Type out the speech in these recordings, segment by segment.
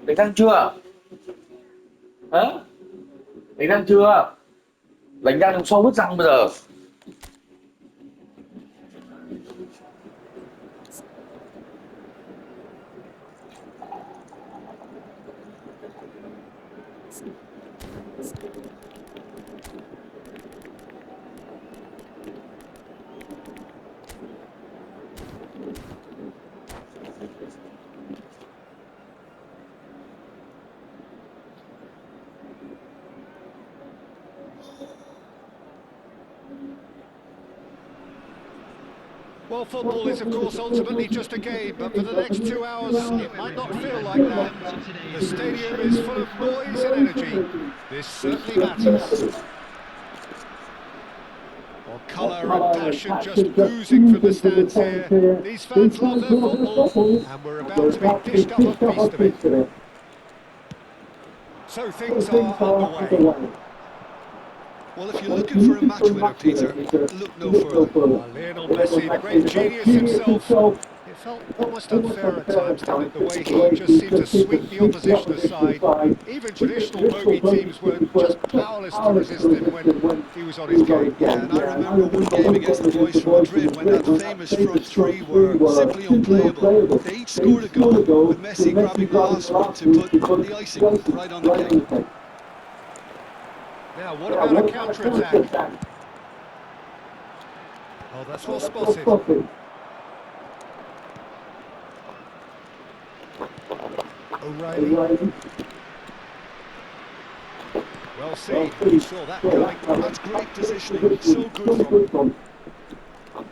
Đánh răng chưa? Hả? Đánh răng chưa? Đánh răng làm sao vứt răng bây giờ? Well, football is, of course, ultimately just a game, but for the next 2 hours, it might not feel like that. The stadium is full of noise and energy. This certainly matters. Well, colour and passion just oozing from the stands here. These fans love their football, and we're about to be dished up a feast of it. So things are underway. Well, if you're looking for a match winner, Peter, look no further. Lionel Messi, the great genius himself. It felt almost unfair at times, didn't it? The way he just seemed to sweep the opposition aside. Even traditional bogey teams were just powerless to resist him when he was on his game. Yeah, and I remember one game against the boys from Madrid when that famous front three were simply unplayable. They each scored a goal, with Messi grabbing the last one to put the icing right on the cake. Now, what about a counter-attack? Oh, that's well spotted. O'Reilly. Well seen, he saw that coming. That's great positioning, so good from him.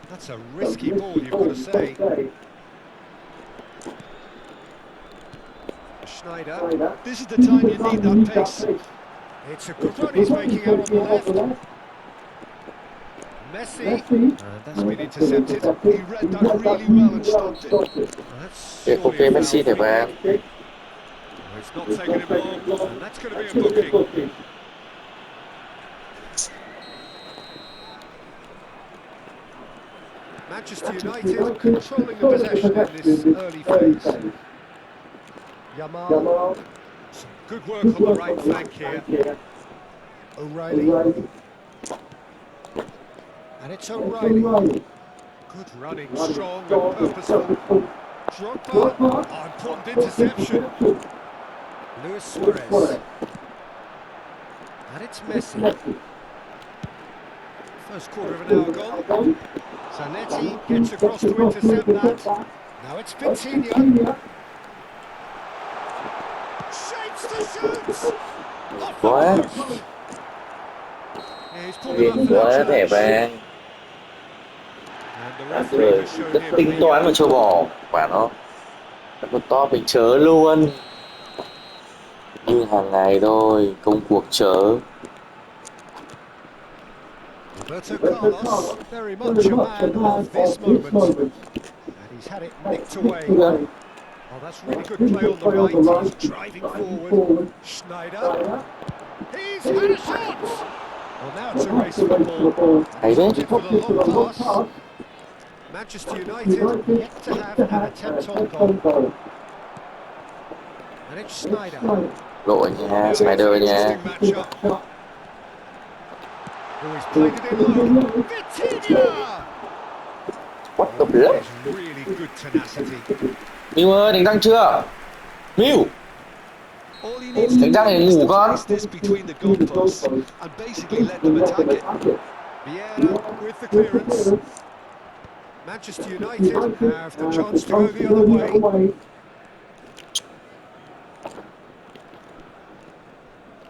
That's a risky ball, you've got to say. Schneider. This is the time you need that pace. It's a good run he's making out on the left. Messi. And that's been intercepted. He read that really well and stopped it. That's Ok, surely a foul Messi thẻ free vàng. kick. Well, it's not taking him long, and that's going to be a booking. Manchester United controlling the possession in this early phase. Yamal. Some good work on the right flank here. O'Reilly. And it's O'Reilly. Good running, strong and purposeful. Drogba. Oh, important interception. Luis Suarez. And it's Messi. First quarter of an hour gone. Zanetti gets across to intercept that. Now it's Vitinha. Shapes the shoot! Off the Quá. post! Yeah, he's pulled him up Điên for that quá thẻ challenge. vàng. And the referee Người has shown rất him tính the toán mà châu bò. Quả nó. Con to mình chớ luôn. Như hàng ngày thôi, công cuộc chớ. Roberto Carlos, very much a man of this moment. And he's had it nicked away. Oh, that's really good play on the right. He's driving forward. Schneider. He's had a shot! Well, now it's a race for the ball. Hay He's đấy. opted for the long pass. Manchester United yet to have an attempt on goal. And it's Schneider. Lộ Now nha, it's an Snyder nha. interesting matchup. Oh, he's played it in low. Vitinha! What the Oh, blood? that is really good tenacity. Miu ơi, đánh răng chưa? Miu! All he needs to Đánh răng do để is ngủ to con. place this between the goalposts and basically let them attack it. Vieira with the clearance. Manchester United have the chance to go the other way.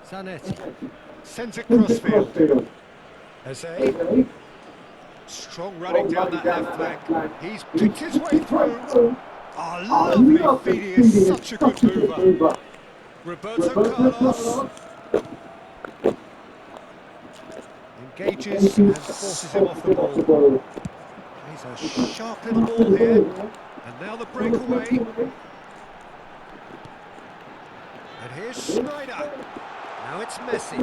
Zanetti sends it crossfield. Eze. Strong running down that left flank. He's picked his way through. Oh, lovely feet. He is such a good mover. Roberto Carlos engages and forces him off the ball. He's a sharp little ball here. And now the breakaway. And here's Schneider. Now it's Messi.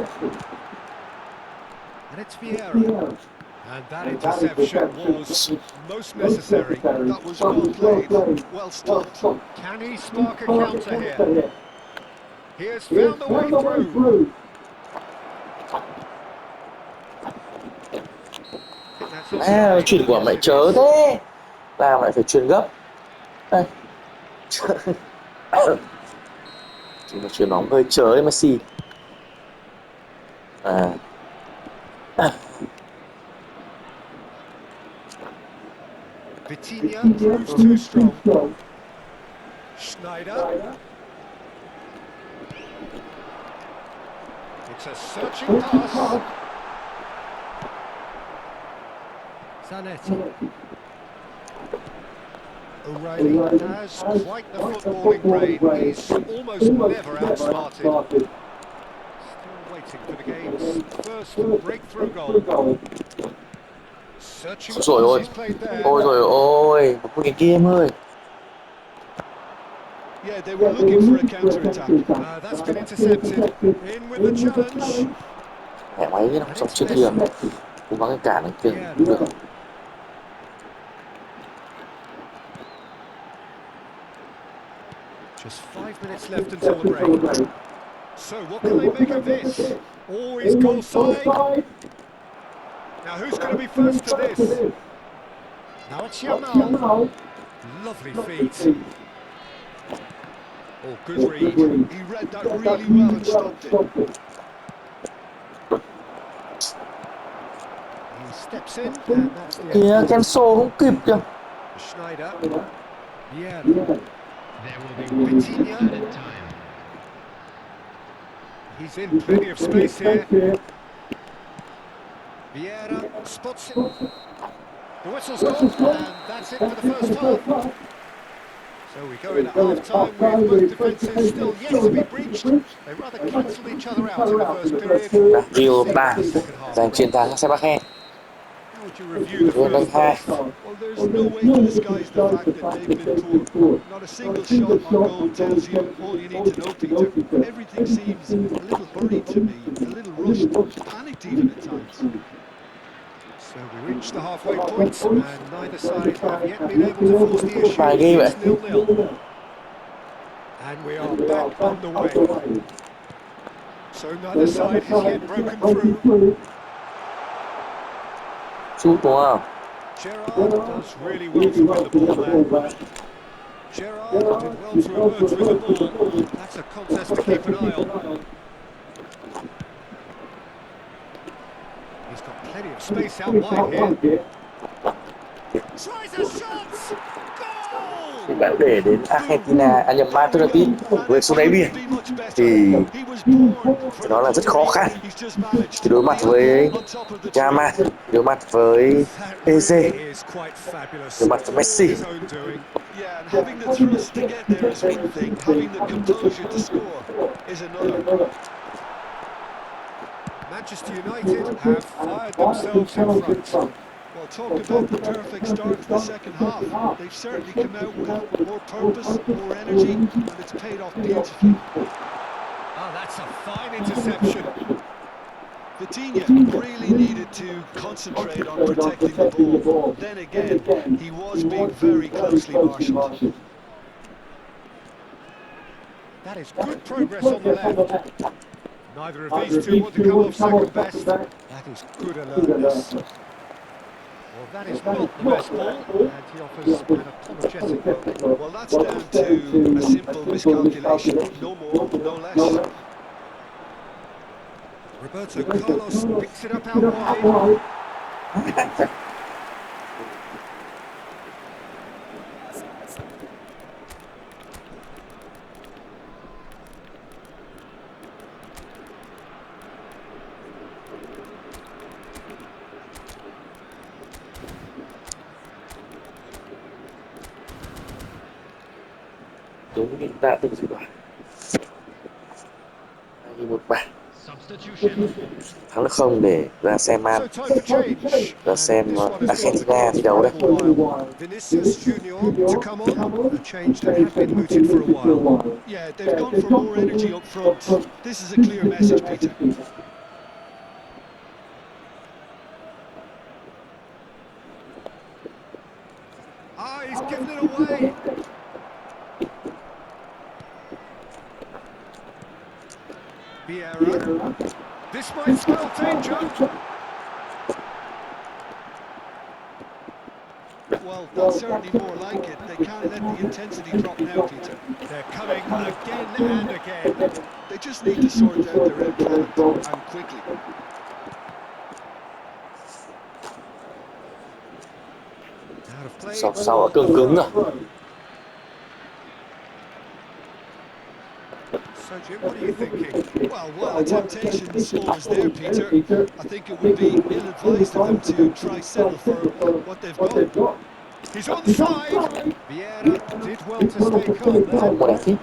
And it's Vieira. And that interception was most necessary. That was well played, well stopped. Can he spark a counter here? He has found the way through. I think that's offside. Chuyển quả Yes, mày it chớ is. thế. Làm lại phải chuyển gấp. Đây. Chỉ là chuyển bóng hơi chớ đấy Messi. À. Vitinha proves too strong. Schneider. It's a searching pass. Zanetti. O'Reilly has quite the footballing brain. He's almost never outsmarted. Still waiting for the game's first breakthrough goal. Searching Rồi pass ôi. he's played there. Ôi rồi ôi. Một cái kia em ơi. Yeah, they were looking for a counter-attack. That's been intercepted. In with the challenge. Mẹ máy nó And xong it's chưa kia. Messi. Cố gắng cái cản này kia Yeah. cũng được. Just 5 minutes left until the break. So what can they make of this? Oh, he's goal side. Now who's going to be first to this? Now it's Yamal. Lovely feet. Oh, good read. He read that really well and stopped it. He steps in, and that's the Kìa end. cancel không kịp kìa. Schneider. Yeah. There will be Vitinha. He's in plenty of space here. Vieira spots it. The whistle's gone, and that's it for the first half. So we go in at half-time with both defences still yet to be breached. They rather cancelled each other out in the first period. Rio See 3 the second half giành chiến progress. thắng Sebastian. How would you review the Luôn đánh first 2. half? Well, there's no way to disguise the fact that they've been poor. Not a single shot on goal tells you all you need to know, Peter. Everything seems a little hurried to me, a little rushed, panicked even at times. So we reach the halfway point, and neither side have yet been able to force the issue. Bài ghi vậy. It's 0-0. And we are back underway. So neither side has yet broken through. Sút đúng không? Gerrard does really well to win the ball there. Gerrard did well to emerge with the ball. That's a contest to keep an eye on. He's got plenty of space out wide here. Tries a shot! Goal! Thì bạn để đến Argentina, nhầm Man There we United go. And với it số đáy biển couldn't be much better. thì He was born for the nó là rất khó glory. khăn. He's just managed. Thì đối mặt The với apple on top of the Yamal, tree. đối mặt với That PC, really is quite fabulous. đối mặt với All Messi. his own doing. Yeah, and having the thrust to get there is one thing. Having the composure to score is another. Manchester United have fired themselves in front. Well, talk about the perfect start to the second half. They've certainly come out with more purpose, more energy, and it's paid off beautifully. Oh, that's a fine interception. Vitinha really needed to concentrate on protecting the ball. Then again, he was being very closely marshalled. That is good progress on the left. Neither of these two want to come off second best. That is good alertness. Well, that is not the best ball, and he offers an apologetic look. Well, that's down to a simple miscalculation. No more, no less. Roberto Carlos picks it up out wide. Đúng như chúng ta từng dự đoán. 2-1 thắng được không để ra xem Man, So time for change. ra And xem this one has got to go Argentina off thi for a đấu đây. little while. Vinicius Junior to come on, a change that had been mooted for a while. Yeah, they've gone for more energy up front. This is a clear message, Peter. Ah, he's given it away. Vieira. This might spell danger. Well, that's certainly more like it. They can't let the intensity drop now, Peter. They're coming again and again. They just need to sort out their end product, and quickly. Out of play. Sau cứng cứng à. So, Jim, what are you thinking? Well, while the temptation's always there, Peter, I think it would be ill-advised of them to try settle for what they've got. He's onside. Vieira did well to stay calm there. Một đẹp chứ.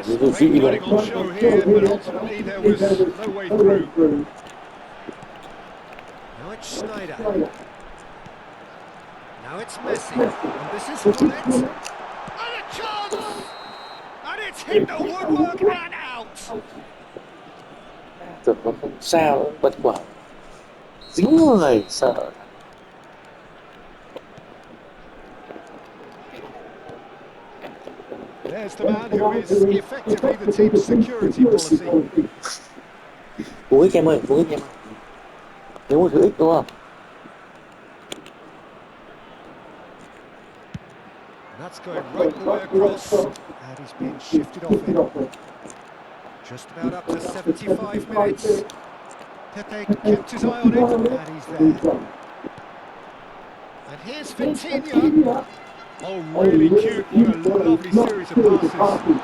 There's great running on show here, but ultimately there was no way through. Now it's Schneider. Now it's Messi. And this is Gullit. And a chance! And it's hit the woodwork and out! Tưởng nó không sao, bật quả. Dính người, sợ. There's the man who is effectively the team's security policy. Cú ích em ơi, cú ích em ơi. Nếu một thứ ích đúng không? And that's going right the way across. And he's being shifted off it. Just about up to 75 minutes. Pepe kept his eye on it, and he's there. And here's Vitinha. Oh, really cute. What a lovely series of passes.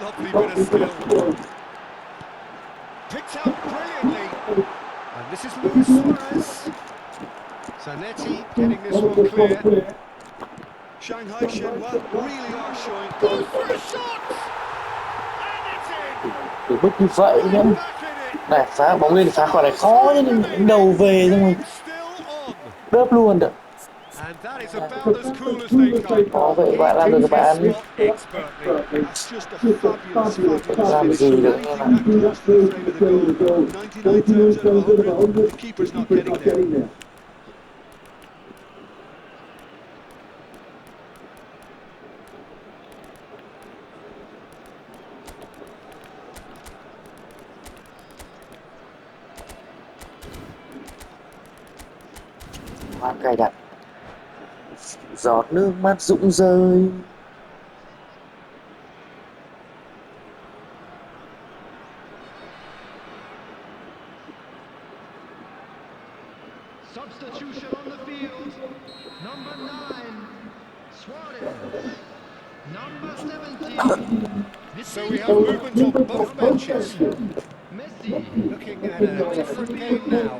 Lovely bit of skill. Picked out brilliantly. And this is Luis Suarez. Zanetti getting this one clear. Shanghai Shenhua really are showing. Goes for a shot! And it's in! Từ mức như vậy nhá. Back in it! Này, phá bóng lên phá khỏi này khó chứ, đánh đầu về xong rồi Still on! đớp luôn được. And that is about as cool as they come. Có vậy bạn làm được các bạn. Expertly. That's just a fabulous, fabulous Làm finish. gì được Anything that close to the frame of the goal. 99 times out of 100, the keeper's not getting there. Hoa cài đặt. Giọt nước mắt rụng rơi. Substitution on the field. Number 9, Suarez. Number 17. So we have movement on both benches. Messi. Looking at a different game now.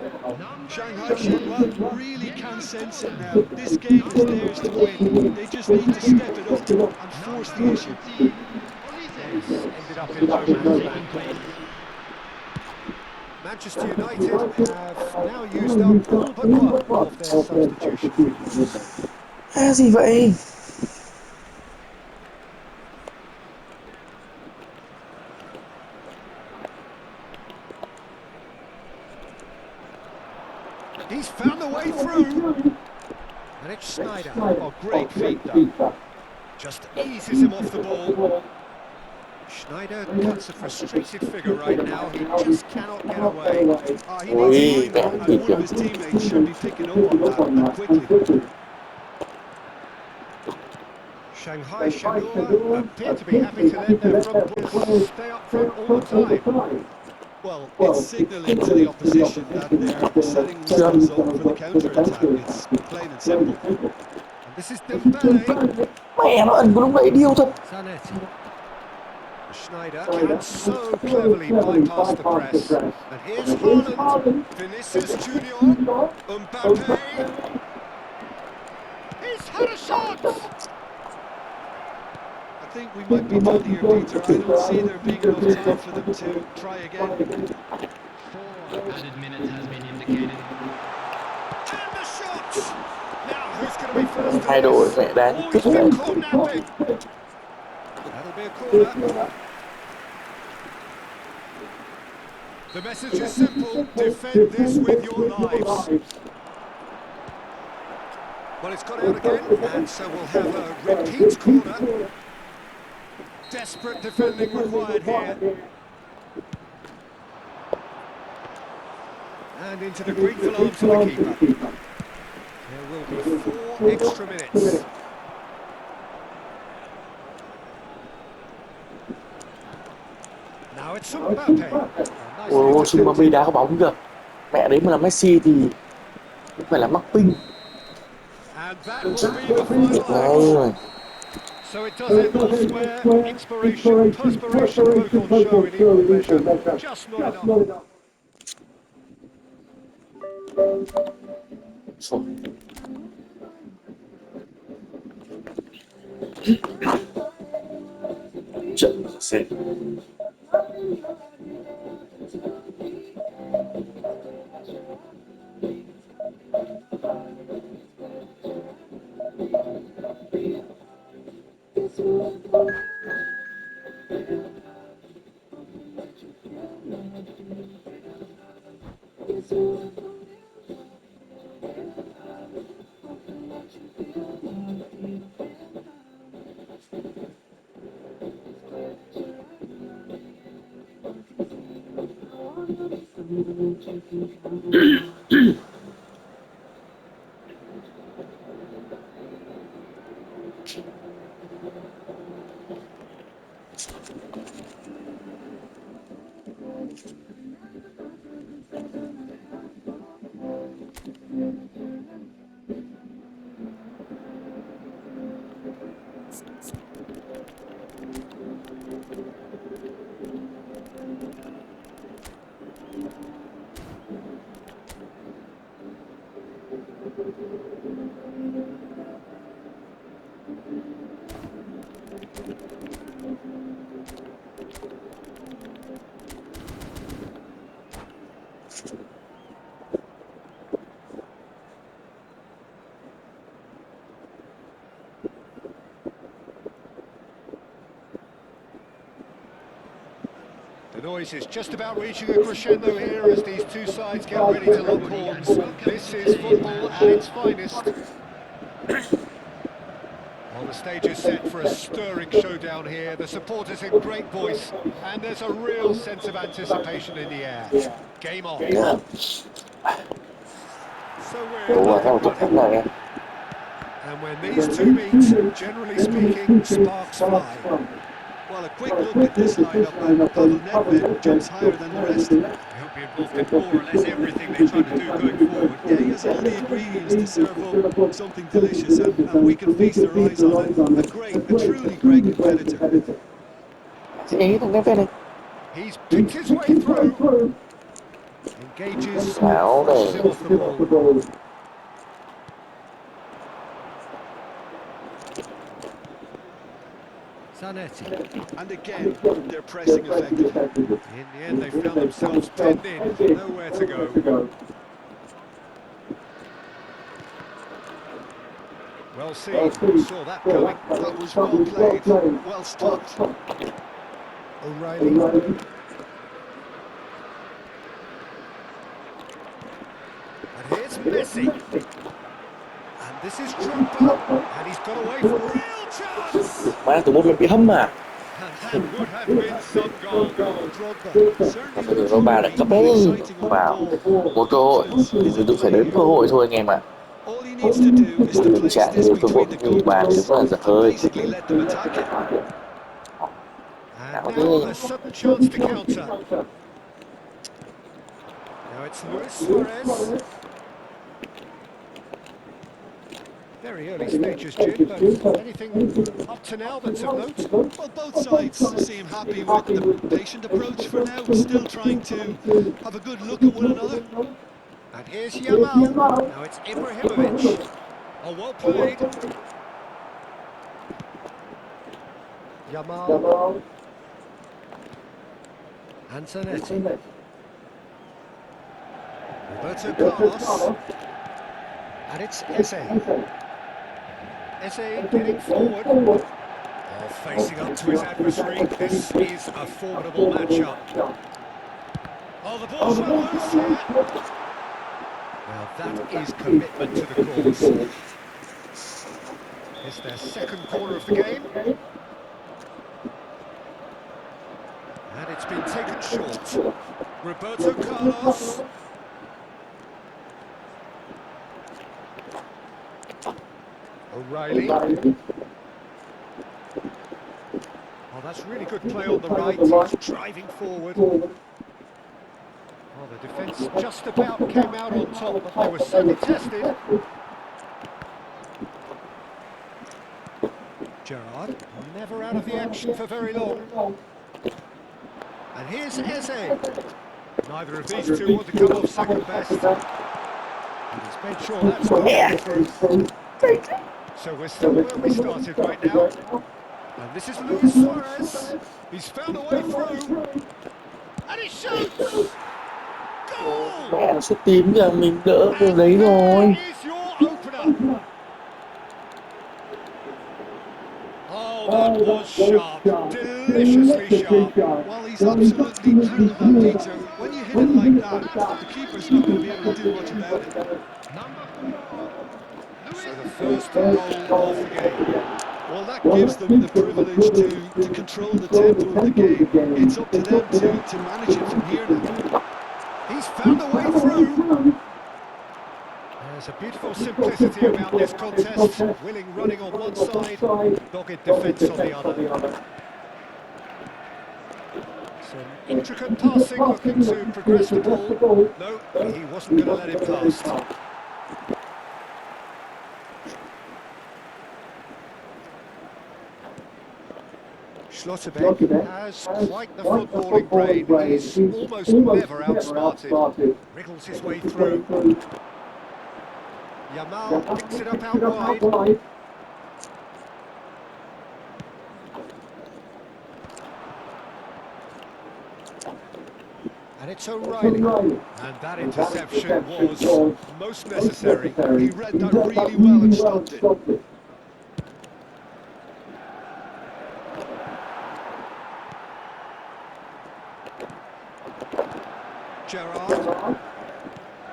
Shanghai Shenhua really can sense it now. This game is theirs to win. They just need to step it up and force the issue. Ended up in no man's land. Manchester United have now used up all but one of their substitutions. Gì vậy? He's found the way through. And it's Schneider. Oh, great feet though. Just eases him off the ball. Schneider cuts a frustrated figure right now. He just cannot get away. He needs to find that, and one of his teammates should be picking up on that, and quickly. Shanghai Shenhua appear to be happy to let their front players stay up front all the time. Well, it's signalling to the opposition that they're setting themselves up for the counter-attack. It's plain and simple. And this is Dembele. Mẹ nó ẩn lúc nãy điêu thật. Zanetti. Schneider can so cleverly bypass the press. And here's Haaland. Vinicius Junior. Mbappe. He's had a shot! I think we might be done here, Peter. I don't see there being enough time for them to try again. 4 added minutes has been indicated. And the shot! Now who's going to be first to Thay đổi mẹ this? đáng Oh, cứt he's đấy. been caught napping. That'll be a corner. The message is simple. Defend this with your lives. Well, it's got out again, and so we'll have a repeat corner. Desperate defending required here. And into the grateful arms of the keeper. There will be 4 extra minutes. Now it's Mbappe. Oh, nicely Ồ, Mbappé deflected. đá có bóng kìa. Mẹ đấy mà là Messi thì không phải là mắc ping. And that will be the final act. Đấy. So it does end elsewhere. Inspiration, perspiration, both on show in equal measure. Just not enough. Trận sẽ The noise is just about reaching a crescendo here as these two sides get ready to lock horns. This is football at its finest. Well, the stage is set for a stirring showdown here. The supporters in great voice, and there's a real sense of anticipation in the air. Game on. yeah. So we're Ủa, up sao and một chút khác running. này em? And when these two meet, generally speaking, sparks fly. Well, a quick look at this lineup, and Pavel Nedved jumps higher than the rest. He'll be involved in more or less everything they try to do going forward. Yeah, he has all the ingredients to serve up something delicious, and we can feast our eyes on a truly great competitor. Sẽ ý thằng Nedved này. He's picked his way through. Engages and Áo flushes này. him off the ball. Zanetti. And again, they're pressing effectively. In the end, they found themselves penned in, nowhere to go. Well seen, saw that coming. That was well played, well stopped. O'Reilly. And here's Messi. And this is Drogba. And he's got away from real chance. Má tụi bốt nó bị hâm mà. And that would have been some goal. Drogba certainly Phải looked rồi ba đã cấp đấy. exciting on the Vào. ball. Một cơ hội. Thì tôi phải đến cơ hội thôi anh em ạ. All he needs to do is to Tình place trạng this như tôi between the nhìn bàn goalposts đúng là giật and hơi. basically let them attack it. And now a sudden chance to counter. Now it's Luis Suarez. Very early stages, Jim, but anything up to now that's of note? Well, both sides seem happy with the patient approach for now, still trying to have a good look at one another. And here's Yamal. Now it's Ibrahimovic. Oh, well played. Yamal. Antonetti. Roberto Carlos. And it's Eze. Eze getting forward. Oh, facing up to his adversary. This is a formidable matchup. Oh, the ball's run loose here. Now that is commitment to the cause. It's their second corner of the game. And it's been taken short. Roberto Carlos. O'Reilly. Oh, that's really good play on the right. He's driving forward. Oh, the defence just about came out on top, but they were certainly tested. Gerrard, never out of the action for very long. And here's Eze. Neither of these two want to come off second best. And he's made sure that's gone through. So we're still where we started right now. And this is Luis Suarez. He's found a way through. And he shoots! Goal! Mẹ nó sút tím kìa, mình đỡ được And đấy there rồi. is your opener. Oh, that was sharp. Deliciously sharp. Well, he's absolutely drilled that, Peter. When you hit it like that, the keeper's not going to be able to do much about it. Number 4. So the first goal of the game. Well, that gives them the privilege to control the tempo of the game. It's up to them to manage it from here now. He's found a way through. There's a beautiful simplicity about this contest. Willing running on one side, dogged defence on the other. Some intricate passing, looking to progress the ball. No, he wasn't going to let it past. Schlotterbeck has quite the footballing brain. He's almost never outsmarted. Wriggles his way through. Yamal picks it up out wide. And it's O'Reilly. And that interception was most necessary. He read that really well and stopped it. Gerrard.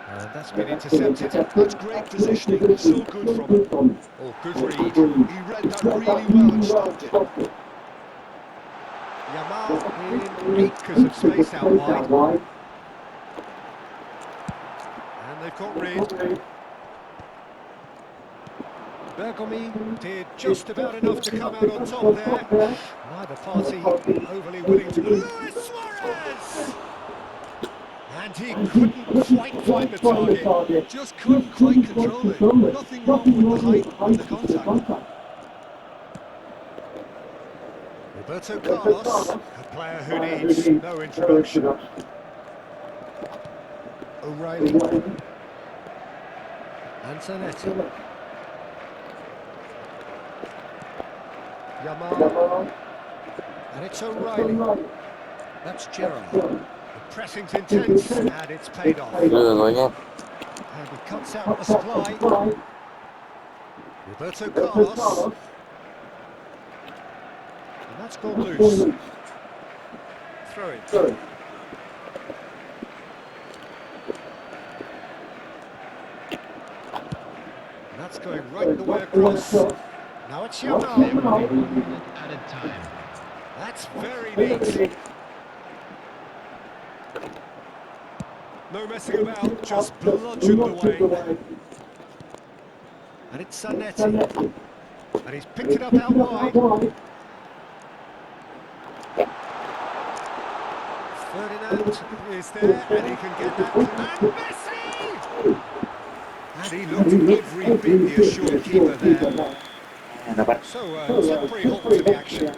And that's been intercepted. That's great positioning, so good from him. Oh, good read. He read that really well and stopped it. Yamal in acres of space out wide. And they've got rid. Bergomi did just about enough to come out on top there. Neither party overly willing to... Luis Suarez! And he couldn't quite find the target. Just couldn't quite control it. Nothing wrong with the height of the contact. Roberto Carlos, a player who needs no introduction. O'Reilly. Antonetti. Yamal. And it's O'Reilly. That's Gerrard. The pressing's intense and it's paid off. Lừa rồi nha. And he cuts out the supply. Roberto Carlos. And that's gone loose. Throw it. And that's going right the way across. Now it's Yamal. Added time. That's very neat. No messing about, just bludgeoned away. And it's Zanetti. And he's picked it up out wide. Ferdinand is there, and he can get that. And Messi! And he looked every bit the assured keeper there. So a temporary halt to the action.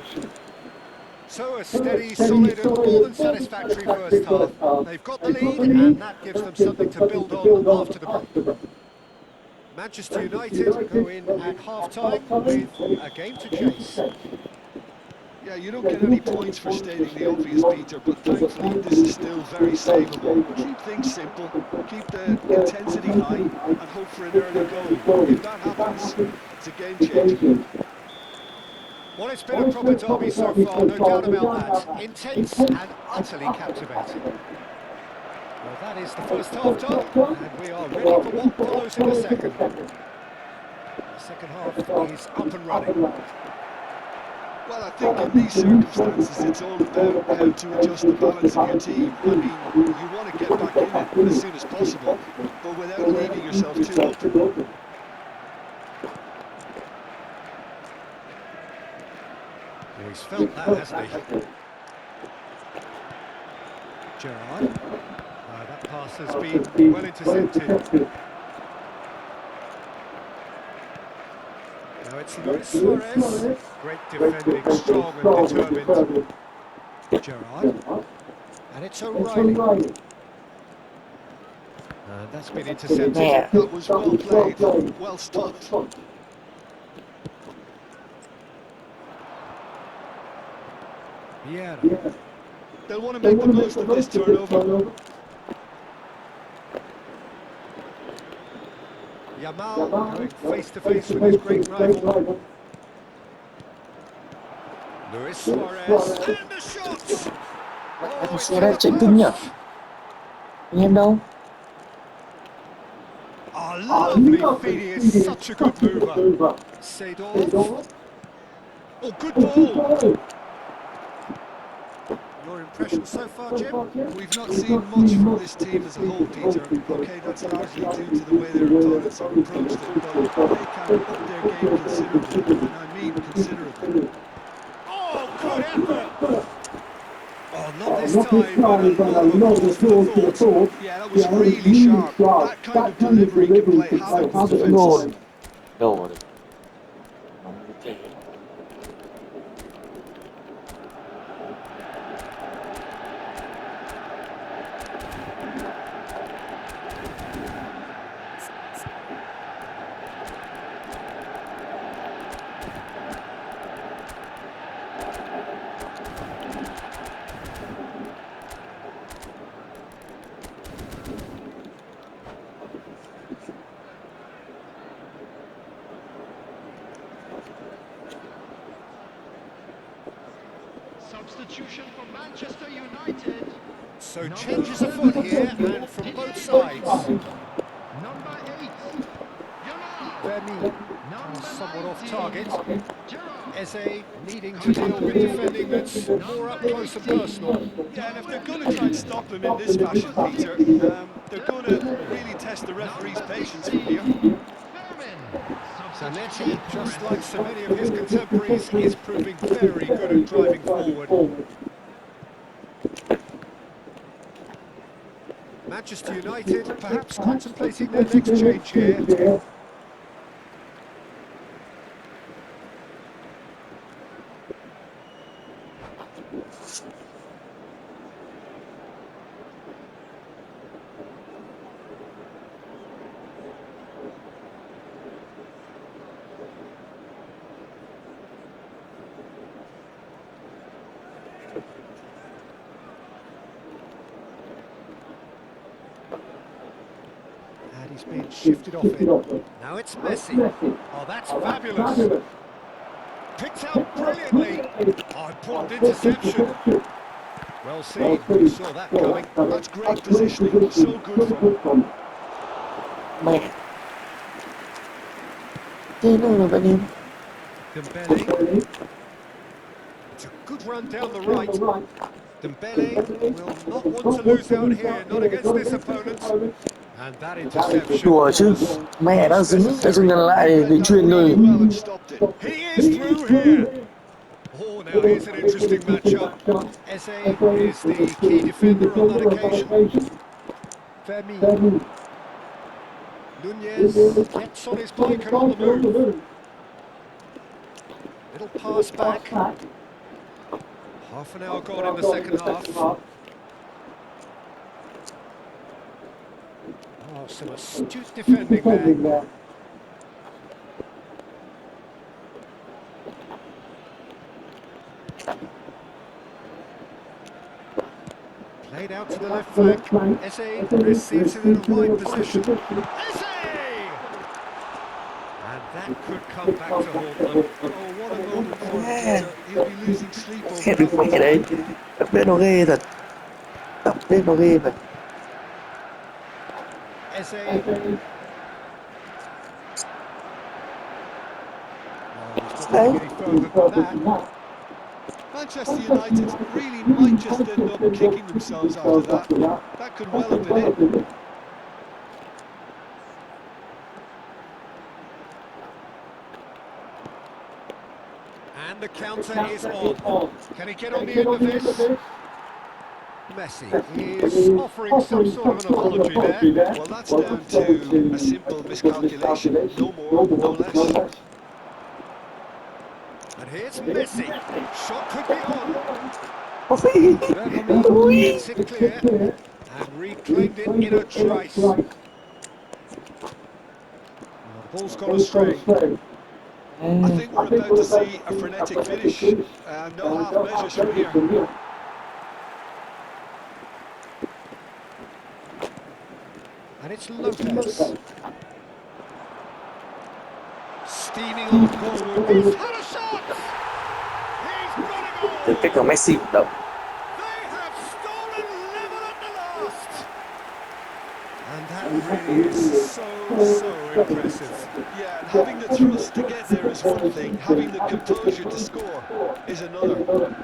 So a steady, solid and more than satisfactory first half. They've got the lead and that gives them something to build on after the break. Manchester United go in at half-time with a game to chase. Yeah, you don't get any points for stating the obvious, Peter, but thankfully this is still very savable. Keep things simple, keep the intensity high and hope for an early goal. If that happens, it's a game changer. Well, it's been a proper derby so far, no doubt about that. Intense and utterly captivating. Well, that is the first half done, and we are ready for what follows in the second. The second half is up and running. Well, I think in these circumstances it's all about how to adjust the balance of your team. I mean, you want to get back in it as soon as possible, but without leaving yourself too open. he's felt that, hasn't he? Gerrard. That pass has been well intercepted. Now it's Luis Suarez. Great defending, strong and determined. Gerrard. And it's O'Reilly. And that's been intercepted. Nè. That was well played, well stopped. Vieira. They'll want to make the most of this turnover. Yamal going face to face with his great rival. Luis Suarez. And the shot! Oh, it's to Suarez chạy the kinh nhỉ? post. Anh em đâu? Oh, lovely feet. He is such a good mover. Seedorf. Oh, good ball. Your impression so far, Jim? We've not seen much from this team as a whole, Peter. OK, that's largely due to the way their opponents have approached it, but they can up their game considerably, and I mean considerably. Oh, good effort. Oh, not this time, but a lot of applause for the thought. Yeah, that was really sharp. That kind of delivery can play havoc with defences. Đồ rồi. Nóng như thế. Substitution for Manchester United. So changes afoot here, and from both sides. Number 8, Yamal. Femi Number somewhat off 19, target. Gerrard. Eze needing to deal with defending that's more up close and personal. Yeah, and if they're going to try and stop him in this fashion, Peter, they're going to really test the referee's patience from here. Zanetti, just like so many of his contemporaries, is proving very good at driving forward. Manchester United perhaps contemplating their next change here. And he's been shifted off it. Now it's Messi. Oh, that's fabulous. Picked out brilliantly. Oh, important interception. Well seen, you saw that coming. That's great positioning, so good from him. Mẹ. Thế đâu là bạn em? Dembele. It's a good run down the right. Dembele will not want to lose out here, not against this opponent. And that interception Đùa chứ. was Mẹ đã most dừng necessary. lại để truyền Really thôi. well and stopped it. He is through here. Oh, now here's an interesting matchup. Eze is the key defender on that occasion. Femi. Nunez gets on his bike and on the move. Little pass back. Half an hour gone in the second half. Oh, some astute defending there. Played out to the left flank. Eze receives it in a wide position. Eze! And that could come back to haunt them. Oh, what a moment for him, Peter. He'll be losing sleep over Cái that mẹ one. đấy. Update nó ghê thật. Update nó ghê vậy. Eze. Đấy. Any further than that. Manchester United really might just end up kicking themselves after that. That could well have been it. And the counter is on. Can he get on the end of this? Messi is offering some sort of an apology there. Well, that's down to a simple miscalculation. No more, no less. And here's Messi. Shot could be on. Bergami Ui. gets it clear and reclaimed it in a trice. Well, the ball's gone astray. I think we're about to see a frenetic finish. No half measures from here. And it's Lopez. Steaming on forward. He's had a shot! He's got a Từ cái goal! Messi hoạt động. They have stolen level at the last! And that really is so impressive. Yeah, and having the thrust to get there is one thing. Having the composure to score is another.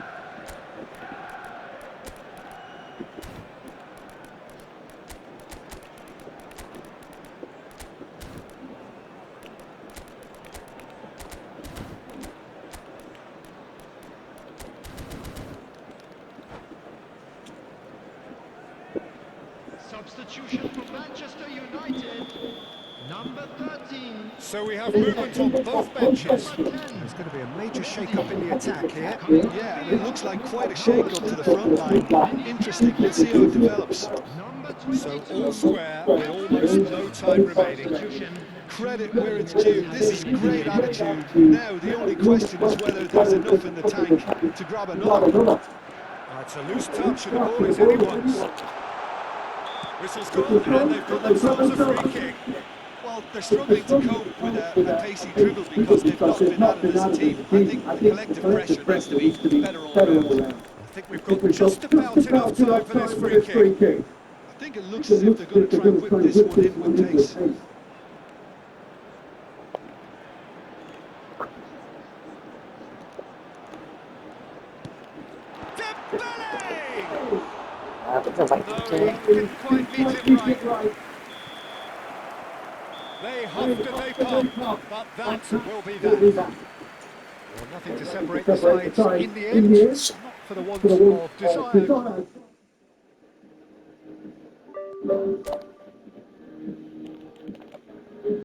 Substitution for Manchester United. Number 13. So we have movement on both benches. Number 10. There's going to be a major shake-up in the attack here. Yeah, and it looks like quite a shake-up to the front line. Interesting, we'll see how it develops. Number So 22. all square with almost no time remaining. Substitution. Credit where it's due, this is great attitude. Now, the only question is whether there's enough in the tank to grab another. It's a loose touch and the ball is anyone's. Whistle's gone and they've got themselves a free kick. Well, they're struggling to cope with a pacey dribble because they've not been at it as a team. I think the collective pressure needs to be better all round. I think we've got just about enough time for this free kick. I think it looks as if they're going to try and whip this one in with pace. Dembele! Vẫn là mạnh. No, he didn't quite meet it right. They huffed and they puffed, but that will be that. Well, nothing to separate the sides in the end, not for the want of desire.